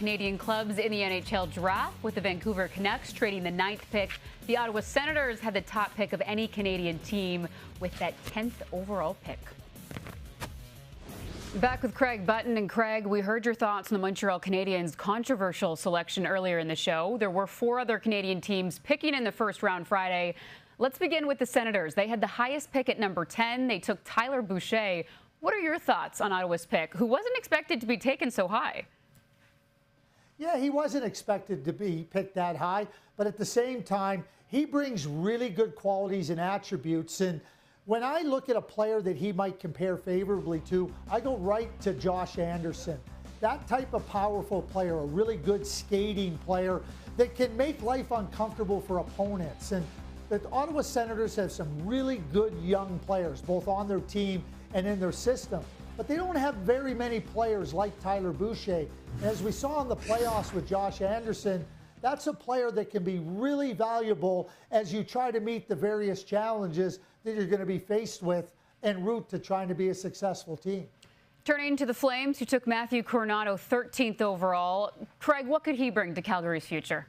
Canadian clubs in the NHL Draft, with the Vancouver Canucks trading the 9th pick. The Ottawa Senators had the top pick of any Canadian team with that 10th overall pick. Back with Craig Button. And Craig, we heard your thoughts on the Montreal Canadiens' controversial selection earlier in the show. There were 4 other Canadian teams picking in the first round Friday. Let's begin with the Senators. They had the highest pick at number 10. They took Tyler Boucher. What are your thoughts on Ottawa's pick, who wasn't expected to be taken so high? Yeah, he wasn't expected to be picked that high, but at the same time, he brings really good qualities and attributes. And when I look at a player that he might compare favorably to, I go right to Josh Anderson. That type of powerful player, a really good skating player that can make life uncomfortable for opponents. And the Ottawa Senators have some really good young players, both on their team and in their system. But they don't have very many players like Tyler Boucher. And as we saw in the playoffs with Josh Anderson, that's a player that can be really valuable as you try to meet the various challenges that you're going to be faced with en route to trying to be a successful team. Turning to the Flames, who took Matthew Coronado 13th overall. Craig, what could he bring to Calgary's future?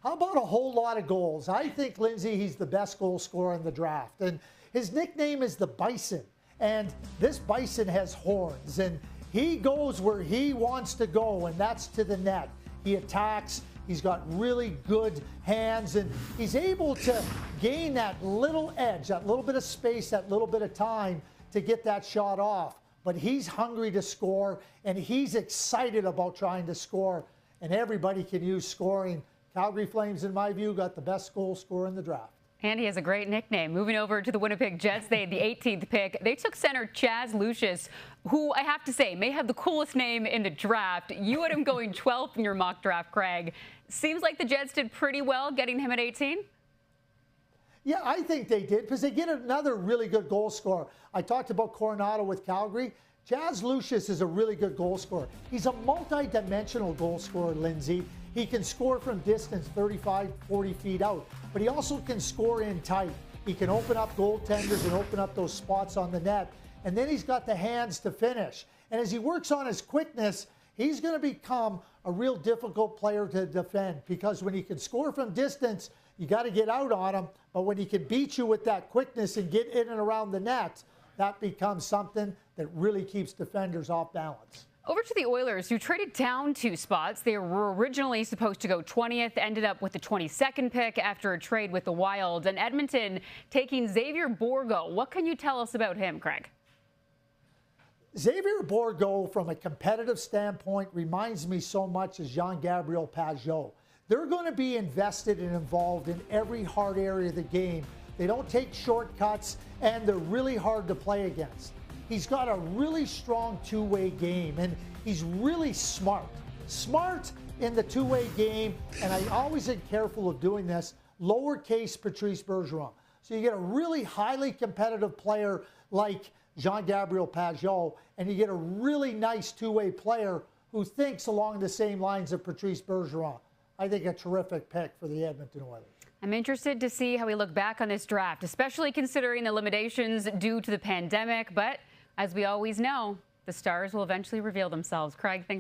How about a whole lot of goals? I think, Lindsay, he's the best goal scorer in the draft. And his nickname is the Bison. And this Bison has horns. And he goes where he wants to go, and that's to the net. He attacks. He's got really good hands. And he's able to gain that little edge, that little bit of space, that little bit of time to get that shot off. But he's hungry to score, and he's excited about trying to score. And everybody can use scoring. Calgary Flames, in my view, got the best goal scorer in the draft. And he has a great nickname. Moving over to the Winnipeg Jets, they had the 18th pick. They took center Chaz Lucius, who I have to say may have the coolest name in the draft. You had him going 12th in your mock draft, Craig. Seems like the Jets did pretty well getting him at 18. Yeah, I think they did, because they get another really good goal scorer. I talked about Coronado with Calgary. Chaz Lucius is a really good goal scorer. He's a multi-dimensional goal scorer, Lindsay. He can score from distance 35, 40 feet out, but he also can score in tight. He can open up goaltenders and open up those spots on the net, and then he's got the hands to finish. And as he works on his quickness, he's going to become a real difficult player to defend, because when he can score from distance, you got to get out on him, but when he can beat you with that quickness and get in and around the net, that becomes something that really keeps defenders off balance. Over to the Oilers, who traded down 2 spots. They were originally supposed to go 20th, ended up with the 22nd pick after a trade with the Wild. And Edmonton taking Xavier Bourgault. What can you tell us about him, Craig? Xavier Bourgault, from a competitive standpoint, reminds me so much as Jean-Gabriel Pageau. They're going to be invested and involved in every hard area of the game. They don't take shortcuts, and they're really hard to play against. He's got a really strong two-way game, and he's really smart. Smart in the two-way game, and I always am careful of doing this, lowercase Patrice Bergeron. So you get a really highly competitive player like Jean-Gabriel Pageau, and you get a really nice two-way player who thinks along the same lines of Patrice Bergeron. I think a terrific pick for the Edmonton Oilers. I'm interested to see how we look back on this draft, especially considering the limitations due to the pandemic. But as we always know, the stars will eventually reveal themselves. Craig, thanks so much.